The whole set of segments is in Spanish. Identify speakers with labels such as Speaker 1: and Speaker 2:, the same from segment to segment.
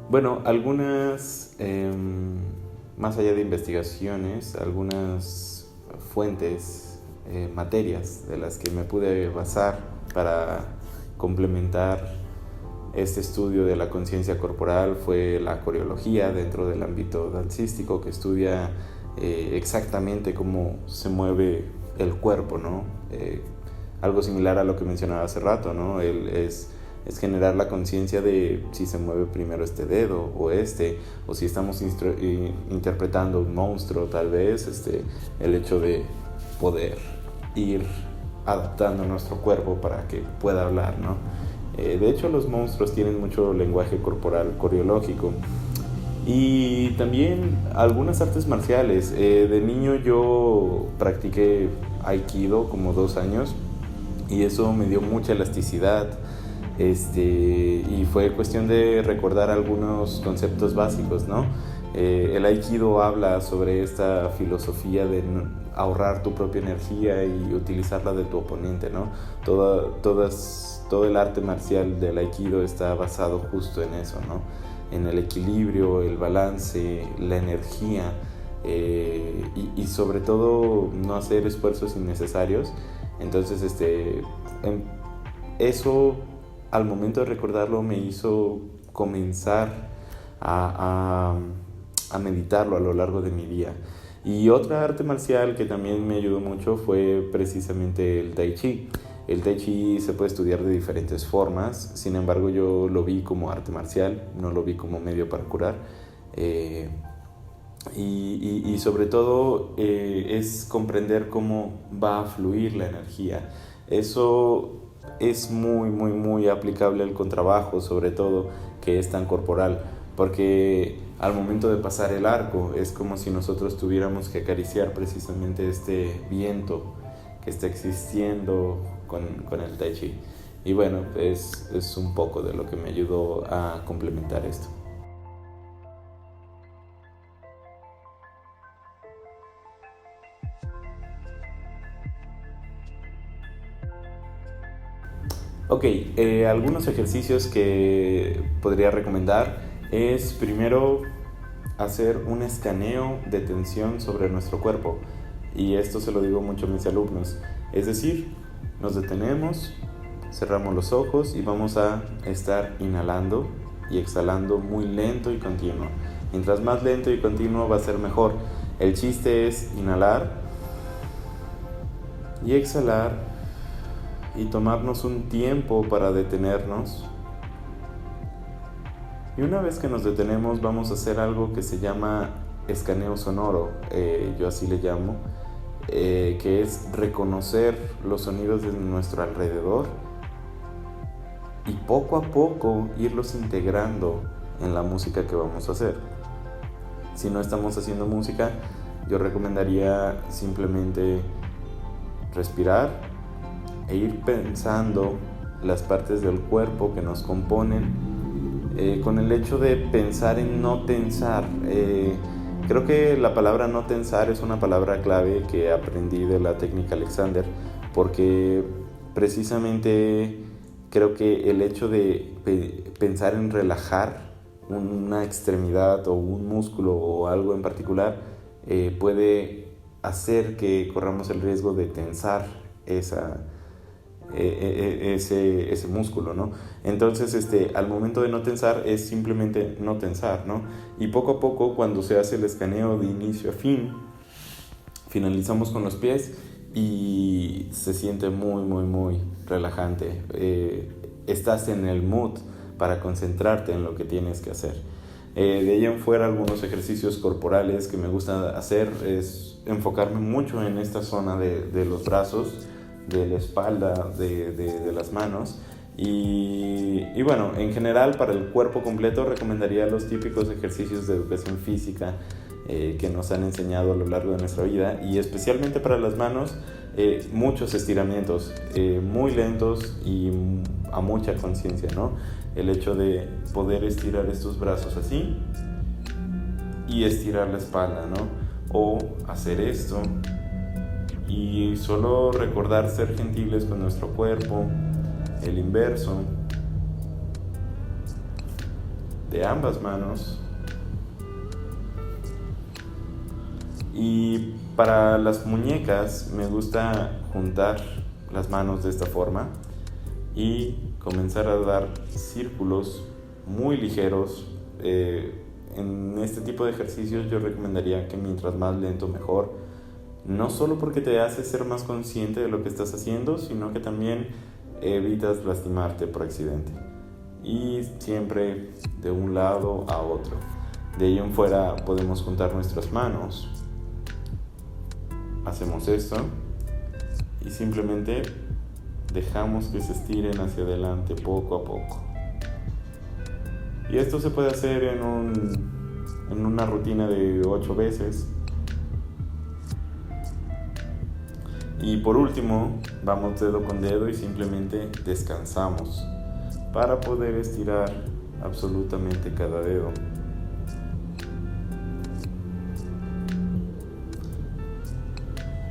Speaker 1: Bueno, algunas, más allá de investigaciones, algunas fuentes, materias de las que me pude basar para complementar este estudio de la conciencia corporal fue la coreología dentro del ámbito dancístico, que estudia exactamente cómo se mueve el cuerpo, ¿no? Algo similar a lo que mencionaba hace rato, ¿no? Es generar la conciencia de si se mueve primero este dedo o si estamos interpretando un monstruo, tal vez, el hecho de poder ir adaptando nuestro cuerpo para que pueda hablar, ¿no? De hecho, los monstruos tienen mucho lenguaje corporal coreológico. Y también algunas artes marciales. De niño yo practiqué Aikido como 2 años y eso me dio mucha elasticidad. Y fue cuestión de recordar algunos conceptos básicos, ¿no? El Aikido habla sobre esta filosofía de ahorrar tu propia energía y utilizarla de tu oponente, ¿no? Todo el arte marcial del Aikido está basado justo en eso, ¿no? En el equilibrio, el balance, la energía, y sobre todo no hacer esfuerzos innecesarios. Entonces, eso al momento de recordarlo me hizo comenzar a meditarlo a lo largo de mi día. Y otra arte marcial que también me ayudó mucho fue precisamente el Tai Chi. El Tai Chi se puede estudiar de diferentes formas, sin embargo yo lo vi como arte marcial, no lo vi como medio para curar. Y sobre todo es comprender cómo va a fluir la energía. Eso es muy, muy, muy aplicable al contrabajo, sobre todo, que es tan corporal, porque al momento de pasar el arco es como si nosotros tuviéramos que acariciar precisamente este viento que está existiendo con el Tai Chi. Y bueno, es un poco de lo que me ayudó a complementar esto. Ok, algunos ejercicios que podría recomendar es primero hacer un escaneo de tensión sobre nuestro cuerpo. Y esto se lo digo mucho a mis alumnos. Es decir, nos detenemos, cerramos los ojos y vamos a estar inhalando y exhalando muy lento y continuo. Mientras más lento y continuo va a ser mejor. El chiste es inhalar y exhalar y tomarnos un tiempo para detenernos. Y una vez que nos detenemos vamos a hacer algo que se llama escaneo sonoro, yo así le llamo, que es reconocer los sonidos de nuestro alrededor y poco a poco irlos integrando en la música que vamos a hacer. Si no estamos haciendo música, yo recomendaría simplemente respirar e ir pensando las partes del cuerpo que nos componen, con el hecho de pensar en no tensar. Creo que la palabra no tensar es una palabra clave que aprendí de la técnica Alexander, porque precisamente creo que el hecho de pensar en relajar una extremidad o un músculo o algo en particular puede hacer que corramos el riesgo de tensar ese músculo, ¿no? Entonces, al momento de no tensar es simplemente no tensar, ¿no? Y poco a poco, cuando se hace el escaneo de inicio a fin, finalizamos con los pies y se siente muy, muy, muy relajante. Estás en el mood para concentrarte en lo que tienes que hacer. De ahí en fuera, algunos ejercicios corporales que me gusta hacer es enfocarme mucho en esta zona de los brazos, de la espalda, de las manos. Y bueno, en general para el cuerpo completo recomendaría los típicos ejercicios de educación física que nos han enseñado a lo largo de nuestra vida, y especialmente para las manos, muchos estiramientos muy lentos y a mucha conciencia, ¿no? El hecho de poder estirar estos brazos así y estirar la espalda, ¿no? O hacer esto y solo recordar ser gentiles con nuestro cuerpo. El inverso. de ambas manos. Y para las muñecas me gusta juntar las manos de esta forma y comenzar a dar círculos muy ligeros. En este tipo de ejercicios yo recomendaría que mientras más lento mejor, no solo porque te hace ser más consciente de lo que estás haciendo, sino que también evitas lastimarte por accidente. Y siempre de un lado a otro. De ahí en fuera podemos juntar nuestras manos. Hacemos esto y simplemente dejamos que se estiren hacia adelante poco a poco. Y esto se puede hacer en una rutina de 8 veces. Y por último, vamos dedo con dedo y simplemente descansamos para poder estirar absolutamente cada dedo.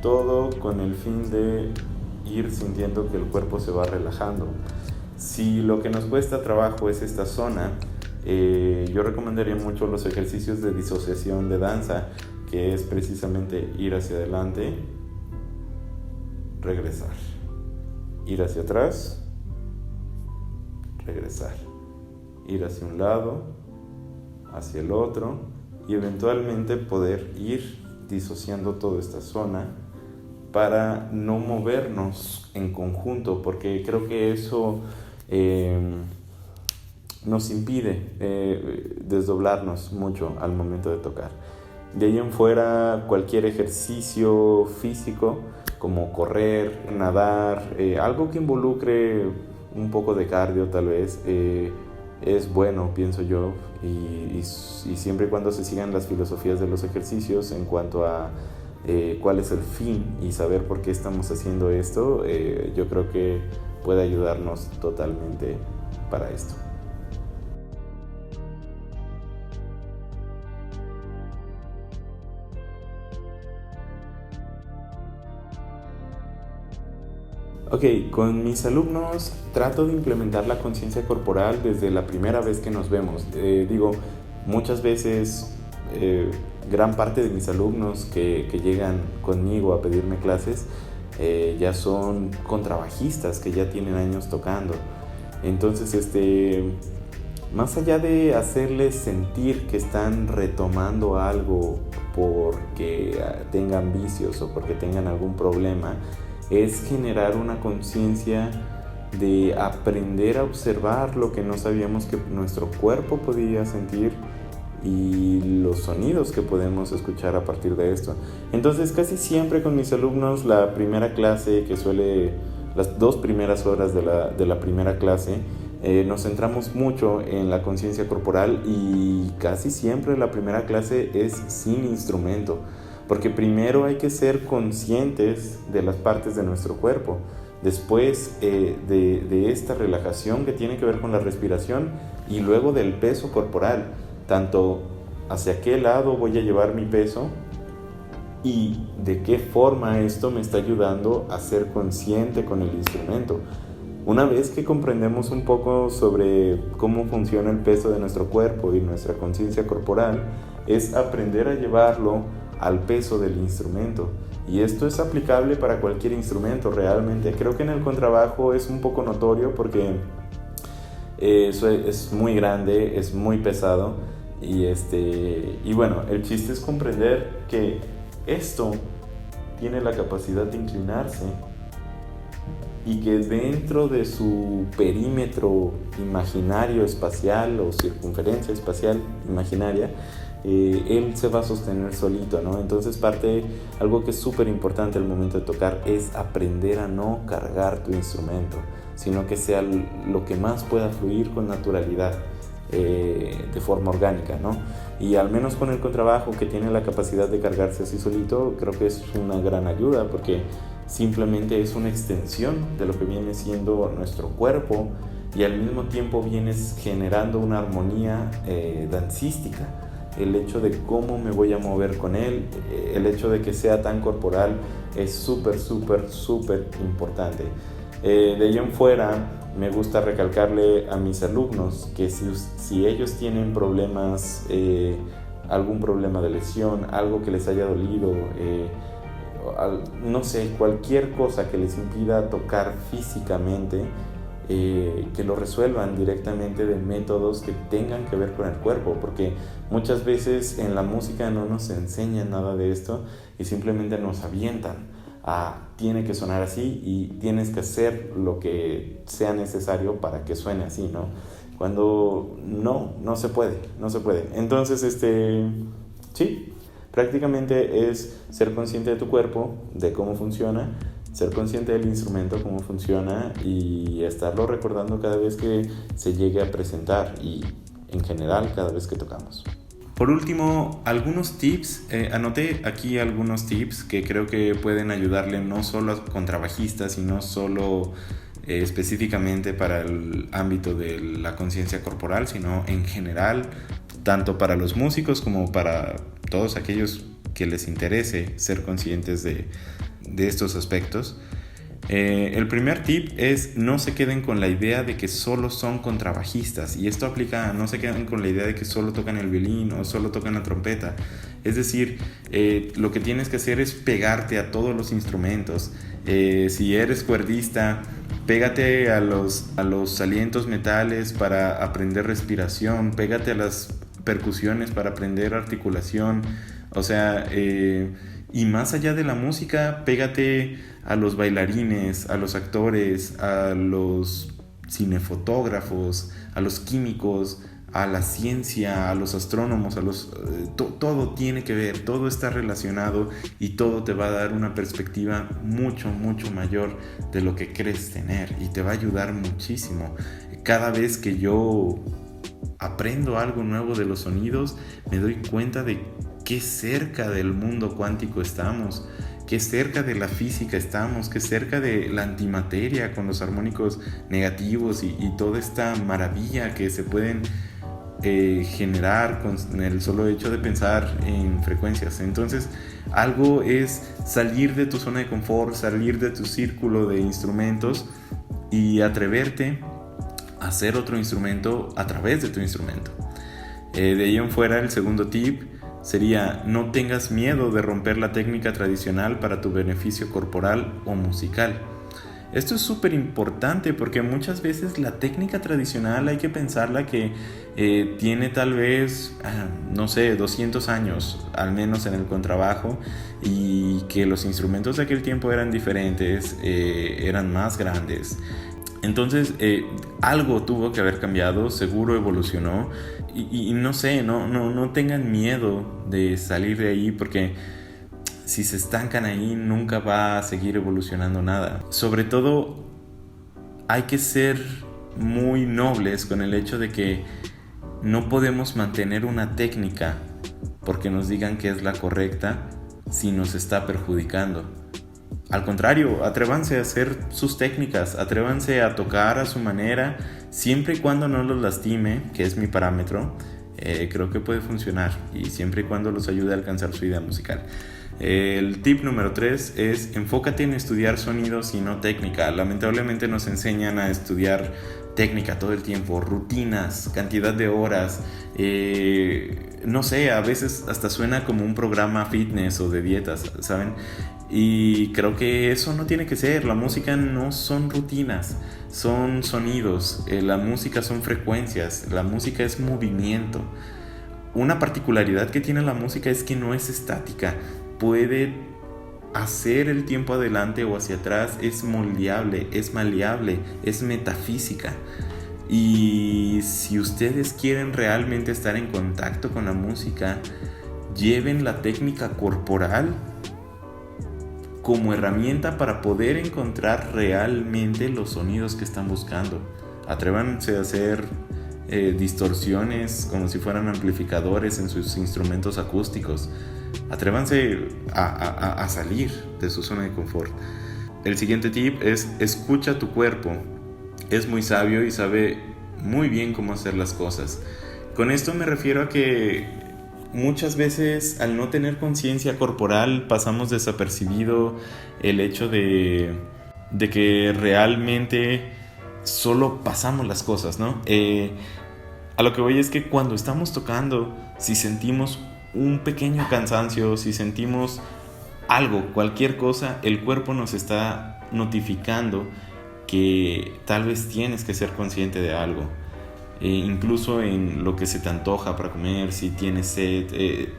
Speaker 1: Todo con el fin de ir sintiendo que el cuerpo se va relajando. Si lo que nos cuesta trabajo es esta zona, yo recomendaría mucho los ejercicios de disociación de danza, que es precisamente ir hacia adelante, regresar, ir hacia atrás, regresar, ir hacia un lado, hacia el otro y eventualmente poder ir disociando toda esta zona para no movernos en conjunto, porque creo que eso nos impide desdoblarnos mucho al momento de tocar. De ahí en fuera, cualquier ejercicio físico como correr, nadar, algo que involucre un poco de cardio tal vez, es bueno, pienso yo, y siempre y cuando se sigan las filosofías de los ejercicios en cuanto a cuál es el fin y saber por qué estamos haciendo esto, yo creo que puede ayudarnos totalmente para esto. Ok, con mis alumnos trato de implementar la conciencia corporal desde la primera vez que nos vemos. Muchas veces gran parte de mis alumnos que llegan conmigo a pedirme clases ya son contrabajistas que ya tienen años tocando. Entonces, más allá de hacerles sentir que están retomando algo porque tengan vicios o porque tengan algún problema, es generar una conciencia de aprender a observar lo que no sabíamos que nuestro cuerpo podía sentir y los sonidos que podemos escuchar a partir de esto. Entonces, casi siempre con mis alumnos, la primera clase, las 2 primeras horas de la primera clase, nos centramos mucho en la conciencia corporal y casi siempre la primera clase es sin instrumento. Porque primero hay que ser conscientes de las partes de nuestro cuerpo. Después de esta relajación que tiene que ver con la respiración y luego del peso corporal. Tanto hacia qué lado voy a llevar mi peso y de qué forma esto me está ayudando a ser consciente con el instrumento. Una vez que comprendemos un poco sobre cómo funciona el peso de nuestro cuerpo y nuestra conciencia corporal, es aprender a llevarlo al peso del instrumento. Y esto es aplicable para cualquier instrumento realmente. Creo que en el contrabajo es un poco notorio porque eso es muy grande, es muy pesado y bueno, el chiste es comprender que esto tiene la capacidad de inclinarse y que dentro de su perímetro imaginario espacial o circunferencia espacial imaginaria, él se va a sostener solito, ¿no? Entonces algo que es súper importante al momento de tocar es aprender a no cargar tu instrumento, sino que sea lo que más pueda fluir con naturalidad, de forma orgánica, ¿no? Y al menos con el contrabajo, que tiene la capacidad de cargarse así solito, creo que es una gran ayuda porque simplemente es una extensión de lo que viene siendo nuestro cuerpo y al mismo tiempo vienes generando una armonía dancística. El hecho de cómo me voy a mover con él, el hecho de que sea tan corporal es súper importante. De ahí en fuera, me gusta recalcarle a mis alumnos que si ellos tienen problemas, algún problema de lesión, algo que les haya dolido, no sé, cualquier cosa que les impida tocar físicamente, que lo resuelvan directamente de métodos que tengan que ver con el cuerpo, porque muchas veces en la música no nos enseñan nada de esto y simplemente nos avientan. Tiene que sonar así y tienes que hacer lo que sea necesario para que suene así, ¿no? Cuando no se puede. Entonces, sí, prácticamente es ser consciente de tu cuerpo, de cómo funciona, ser consciente del instrumento, cómo funciona, y estarlo recordando cada vez que se llegue a presentar y en general cada vez que tocamos. Por último, algunos tips. Anoté aquí algunos tips que creo que pueden ayudarle no solo a contrabajistas y no solo específicamente para el ámbito de la conciencia corporal, sino en general, tanto para los músicos como para todos aquellos que les interese ser conscientes de estos aspectos. El primer tip es: no se queden con la idea de que solo son contrabajistas, y esto aplica a no se queden con la idea de que solo tocan el violín o solo tocan la trompeta. Es decir, lo que tienes que hacer es pegarte a todos los instrumentos. Si eres cuerdista, pégate a los alientos metales para aprender respiración, pégate a las percusiones para aprender articulación. O sea, y más allá de la música, pégate a los bailarines, a los actores, a los cinefotógrafos, a los químicos, a la ciencia, a los astrónomos, todo tiene que ver, todo está relacionado y todo te va a dar una perspectiva mucho mayor de lo que crees tener, y te va a ayudar muchísimo. Cada vez que yo aprendo algo nuevo de los sonidos, me doy cuenta de qué cerca del mundo cuántico estamos, qué cerca de la física estamos, qué cerca de la antimateria con los armónicos negativos y toda esta maravilla que se pueden generar con el solo hecho de pensar en frecuencias. Entonces, algo es salir de tu zona de confort, salir de tu círculo de instrumentos y atreverte a hacer otro instrumento a través de tu instrumento. De ahí en fuera, el segundo tip sería: no tengas miedo de romper la técnica tradicional para tu beneficio corporal o musical. Esto es súper importante porque muchas veces la técnica tradicional hay que pensarla que tiene tal vez, 200 años, al menos en el contrabajo, y que los instrumentos de aquel tiempo eran diferentes, eran más grandes. Entonces, algo tuvo que haber cambiado, seguro evolucionó, y no tengan miedo de salir de ahí, porque si se estancan ahí nunca va a seguir evolucionando nada. Sobre todo, hay que ser muy nobles con el hecho de que no podemos mantener una técnica porque nos digan que es la correcta si nos está perjudicando. Al contrario, atrévanse a hacer sus técnicas, atrévanse a tocar a su manera, siempre y cuando no los lastime, que es mi parámetro. Creo que puede funcionar, y siempre y cuando los ayude a alcanzar su idea musical. El tip número 3 es: enfócate en estudiar sonidos y no técnica. Lamentablemente nos enseñan a estudiar técnica todo el tiempo, rutinas, cantidad de horas, a veces hasta suena como un programa fitness o de dietas, ¿saben? Y creo que eso no tiene que ser. La música no son rutinas, son sonidos. La música son frecuencias, la música es movimiento. Una particularidad que tiene la música es que no es estática, puede hacer el tiempo adelante o hacia atrás, es moldeable, es maleable, es metafísica. Y si ustedes quieren realmente estar en contacto con la música, lleven la técnica corporal como herramienta para poder encontrar realmente los sonidos que están buscando. Atrévanse a hacer distorsiones como si fueran amplificadores en sus instrumentos acústicos. Atrévanse a salir de su zona de confort. El siguiente tip es: escucha tu cuerpo. Es muy sabio y sabe muy bien cómo hacer las cosas. Con esto me refiero a que muchas veces, al no tener conciencia corporal, pasamos desapercibido el hecho de que realmente solo pasamos las cosas, ¿no? A lo que voy es que cuando estamos tocando, si sentimos un pequeño cansancio, si sentimos algo, cualquier cosa, el cuerpo nos está notificando que tal vez tienes que ser consciente de algo. Incluso en lo que se te antoja para comer, si tienes sed,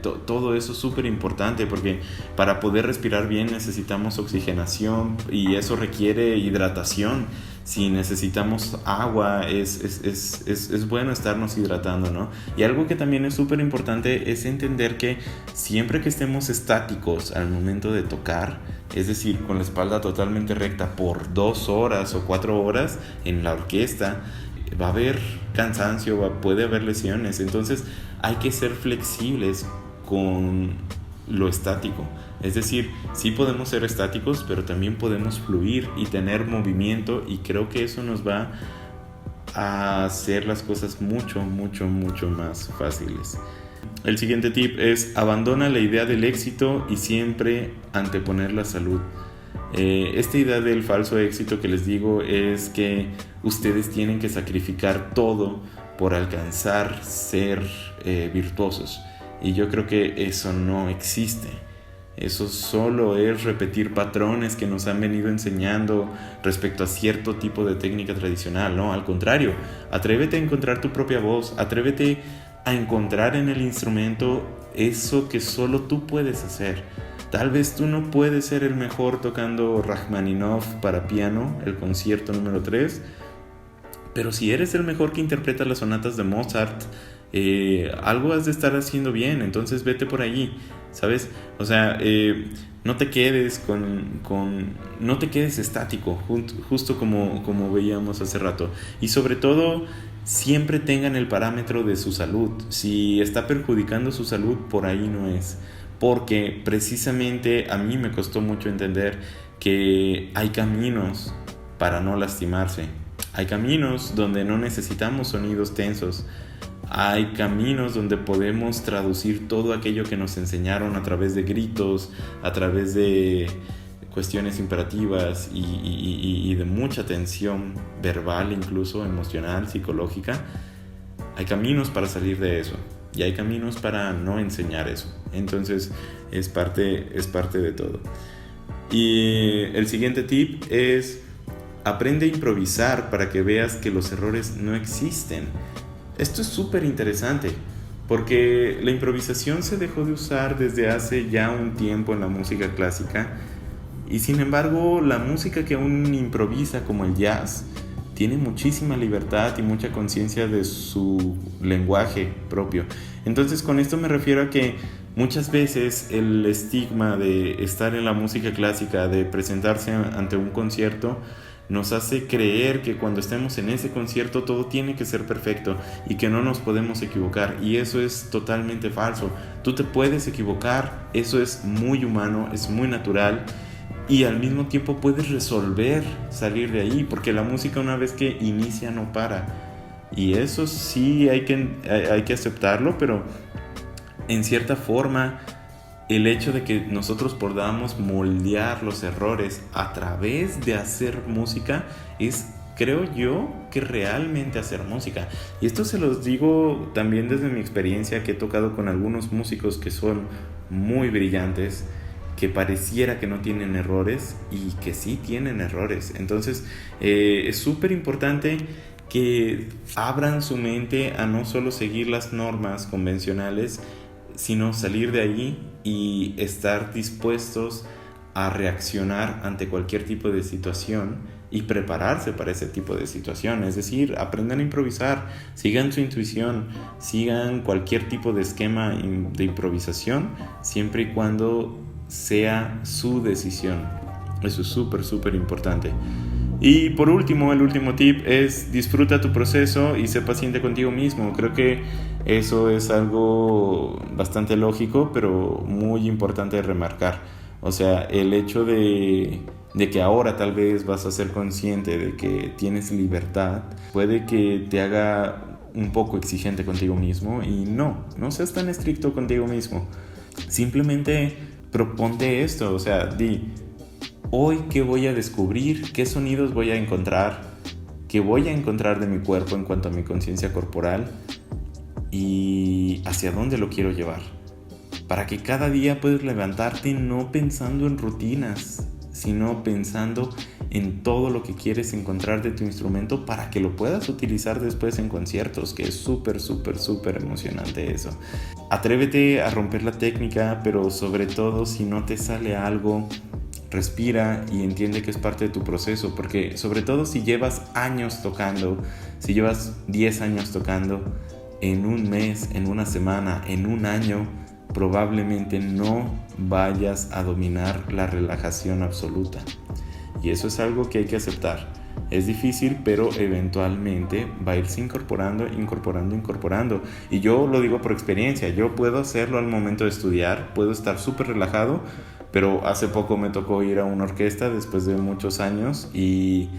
Speaker 1: todo eso es súper importante, porque para poder respirar bien necesitamos oxigenación y eso requiere hidratación. Si necesitamos agua, es bueno estarnos hidratando, ¿no? Y algo que también es súper importante es entender que siempre que estemos estáticos al momento de tocar, es decir, con la espalda totalmente recta por 2 horas o 4 horas en la orquesta, va a haber cansancio, puede haber lesiones. Entonces hay que ser flexibles con lo estático. Es decir, sí podemos ser estáticos, pero también podemos fluir y tener movimiento, y creo que eso nos va a hacer las cosas mucho más fáciles. El siguiente tip es: abandona la idea del éxito y siempre anteponer la salud. Esta idea del falso éxito que les digo es que ustedes tienen que sacrificar todo por alcanzar ser virtuosos, y yo creo que eso no existe. Eso solo es repetir patrones que nos han venido enseñando respecto a cierto tipo de técnica tradicional, ¿no? Al contrario, atrévete a encontrar tu propia voz, atrévete a encontrar en el instrumento eso que solo tú puedes hacer. Tal vez tú no puedes ser el mejor tocando Rachmaninoff para piano, el concierto número 3, pero si eres el mejor que interpreta las sonatas de Mozart, algo has de estar haciendo bien. Entonces vete por allí, ¿sabes? O sea, no te quedes no te quedes estático, justo como veíamos hace rato. Y sobre todo, siempre tengan el parámetro de su salud. Si está perjudicando su salud, por ahí no es. Porque precisamente a mí me costó mucho entender que hay caminos para no lastimarse. Hay caminos donde no necesitamos sonidos tensos. Hay caminos donde podemos traducir todo aquello que nos enseñaron a través de gritos, a través de cuestiones imperativas y de mucha tensión verbal, incluso emocional, psicológica. Hay caminos para salir de eso. Y hay caminos para no enseñar eso. Entonces es parte de todo. Y el siguiente tip es: aprende a improvisar para que veas que los errores no existen. Esto es súper interesante, porque la improvisación se dejó de usar desde hace ya un tiempo en la música clásica, y sin embargo la música que aún improvisa, como el jazz, tiene muchísima libertad y mucha conciencia de su lenguaje propio. Entonces, con esto me refiero a que muchas veces el estigma de estar en la música clásica, de presentarse ante un concierto, nos hace creer que cuando estemos en ese concierto todo tiene que ser perfecto y que no nos podemos equivocar, y eso es totalmente falso. Tú te puedes equivocar, eso es muy humano, es muy natural, y al mismo tiempo puedes resolver salir de ahí, porque la música, una vez que inicia, no para. Y eso sí hay que aceptarlo, pero en cierta forma el hecho de que nosotros podamos moldear los errores a través de hacer música es, creo yo, que realmente hacer música. Y esto se los digo también desde mi experiencia, que he tocado con algunos músicos que son muy brillantes, que pareciera que no tienen errores y que sí tienen errores. Entonces es súper importante que abran su mente a no solo seguir las normas convencionales, sino salir de allí y estar dispuestos a reaccionar ante cualquier tipo de situación y prepararse para ese tipo de situación. Es decir, aprendan a improvisar, sigan su intuición, sigan cualquier tipo de esquema de improvisación, siempre y cuando sea su decisión. Eso es súper importante. Y por último, el último tip es: disfruta tu proceso y sé paciente contigo mismo. Creo que eso es algo bastante lógico, pero muy importante de remarcar. O sea, el hecho de que ahora tal vez vas a ser consciente de que tienes libertad, puede que te haga un poco exigente contigo mismo, y no seas tan estricto contigo mismo. Simplemente proponte esto, o sea, di: hoy, ¿qué voy a descubrir? ¿Qué sonidos voy a encontrar? que voy a encontrar de mi cuerpo en cuanto a mi conciencia corporal y hacia dónde lo quiero llevar. Para que cada día puedas levantarte no pensando en rutinas, sino pensando en todo lo que quieres encontrar de tu instrumento para que lo puedas utilizar después en conciertos, que es súper emocionante eso. Atrévete a romper la técnica, pero sobre todo si no te sale algo, respira y entiende que es parte de tu proceso, porque sobre todo si llevas años tocando, si llevas 10 años tocando, en un mes, en una semana, en un año, probablemente no vayas a dominar la relajación absoluta. Y eso es algo que hay que aceptar. Es difícil, pero eventualmente va a irse incorporando. Y yo lo digo por experiencia. Yo puedo hacerlo al momento de estudiar, puedo estar súper relajado, pero hace poco me tocó ir a una orquesta después de muchos años y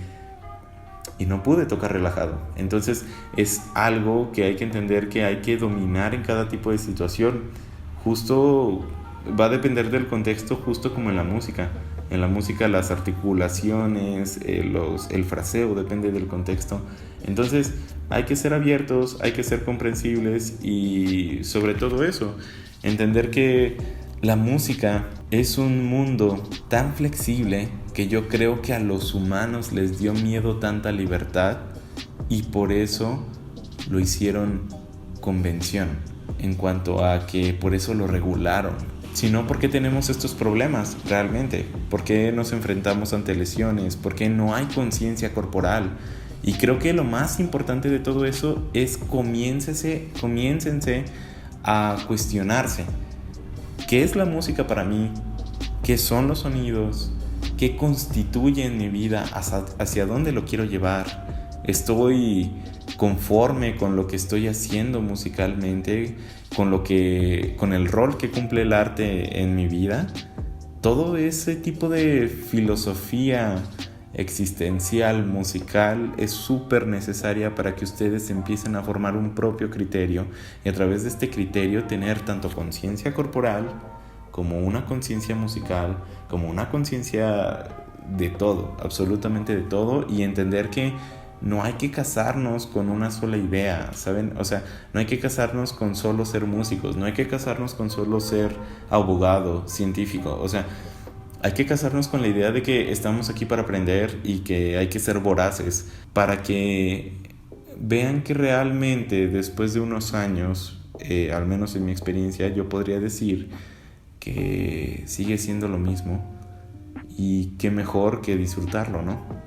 Speaker 1: no pude tocar relajado. Entonces es algo que hay que entender que hay que dominar en cada tipo de situación. Justo va a depender del contexto, justo como en la música. En la música las articulaciones, el fraseo depende del contexto. Entonces hay que ser abiertos, hay que ser comprensibles y sobre todo eso, entender que la música es un mundo tan flexible que yo creo que a los humanos les dio miedo tanta libertad y por eso lo hicieron convención, en cuanto a que por eso lo regularon. Sino porque tenemos estos problemas realmente, porque nos enfrentamos ante lesiones, porque no hay conciencia corporal. Y creo que lo más importante de todo eso es comiéncense a cuestionarse. ¿Qué es la música para mí? ¿Qué son los sonidos? ¿Qué constituyen mi vida? ¿Hacia dónde lo quiero llevar? ¿Estoy conforme con lo que estoy haciendo musicalmente? ¿Con el rol que cumple el arte en mi vida? Todo ese tipo de filosofía existencial, musical, es súper necesaria para que ustedes empiecen a formar un propio criterio y a través de este criterio tener tanto conciencia corporal como una conciencia musical, como una conciencia de todo, absolutamente de todo, y entender que no hay que casarnos con una sola idea, ¿saben? O sea, no hay que casarnos con solo ser músicos, no hay que casarnos con solo ser abogado, científico, o sea, hay que casarnos con la idea de que estamos aquí para aprender y que hay que ser voraces para que vean que realmente después de unos años, al menos en mi experiencia, yo podría decir que sigue siendo lo mismo y qué mejor que disfrutarlo, ¿no?